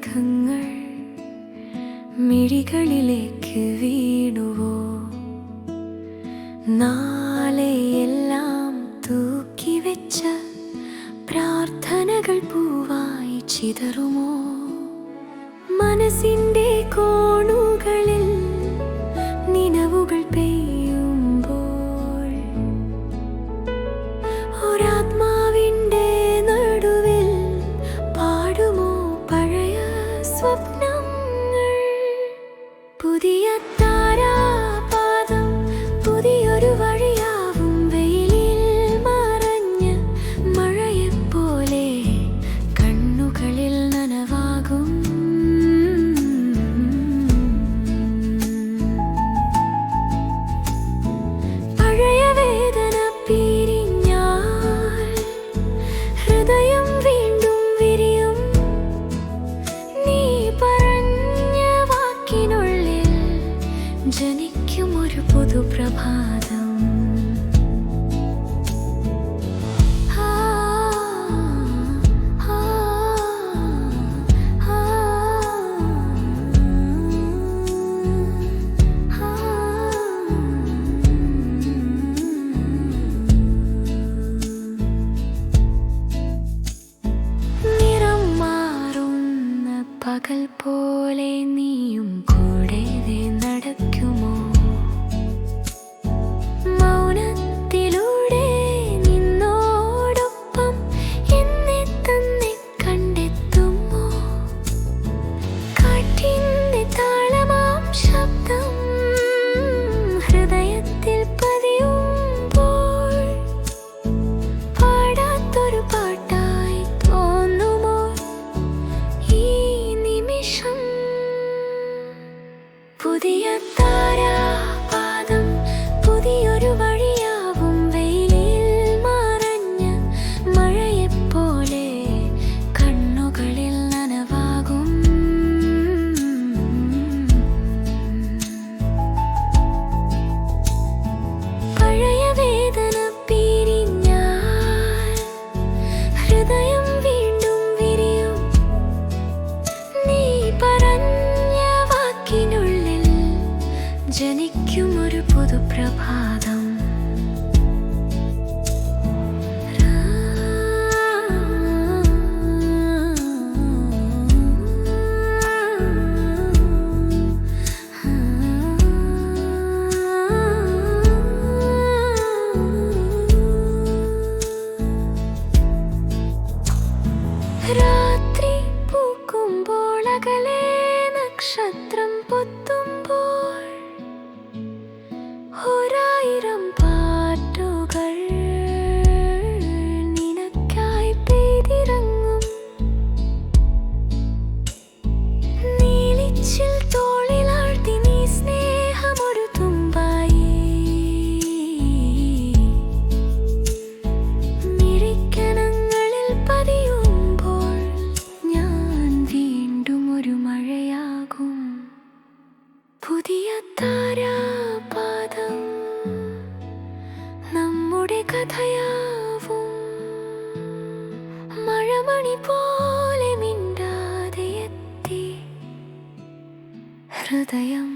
മേഘങ്ങൾ മിഴികളിലേക്ക് വീണുവോ? നാളെയെല്ലാം തൂക്കിവെച്ച പ്രാർത്ഥനകൾ പൂവായി ചിതറുമോ? മനസ്സിൻ്റെ കോണുകളിൽ നിലവുകൾ പെയ്യുമ്പോൾ ഒരാത്മാവിൻ്റെ നടുവിൽ പാടുമോ പഴയ സ്വപ്നങ്ങൾ? പുതിയ താരാപാദം പുതിയൊരു വഴിയാവും, വെയിലിൽ മറഞ്ഞ മഴയെപ്പോലെ കണ്ണുകളിൽ നനവാകും. പഴയ വേദന പിരിഞ്ഞാൽ ഹൃദയം വീണ്ടും വിരിയും. നീ പറഞ്ഞ വാക്കിനുള്ളിൽ ജനിക്കും ഒരു പുതുപ്രഭാതം. നിറം മാറുന്ന പകൽ പോലെ നീയും കൂടെ നടക്കുമോ? മൗനത്തിലൂടെ നിന്നോടൊപ്പം എന്നെ തന്നെ കണ്ടെത്തുമോ? കാറ്റിൻ്റെ താളമാം ശബ്ദം ഹൃദയത്തിൽ പതിയുമ്പോൾ പാടാത്തൊരു പാട്ടായി തോന്നുമോ ഈ നിമിഷം? പുതിയ താരാപാദം പുതിയൊരു വഴിയാവും, വെയിലിൽ മറഞ്ഞ മഴയെപ്പോലെ കണ്ണുകളിൽ നനവാകും. പഴയ വേദന പിരിഞ്ഞാൽ ഹൃദയം വീണ്ടും വിരിയും. നീ പറഞ്ഞ വാക്കിനുള്ളിൽ ജനിക്കും ഒരു പുതുപ്രഭാതം. രാത്രി പൂക്കുമ്പോൾ അകലെ നക്ഷത്രം പൊത്തുമ്പോൾ ഒരായിരം പാട്ടുകൾ നിനക്കായി പെയ്തിറങ്ങും. നീലിച്ചിൽ തോളിലാഴ്ത്തി നീ സ്നേഹമൊരു തുമ്പായി മിഴിക്കണങ്ങളിൽ പതിയുമ്പോൾ ഞാൻ വീണ്ടും ഒരു മഴയാകും. പുതിയ താരാപാദം നമ്മുടെ കഥയാവും. മഴമണി പോലെ മിണ്ടാതെ എത്തി ഹൃദയം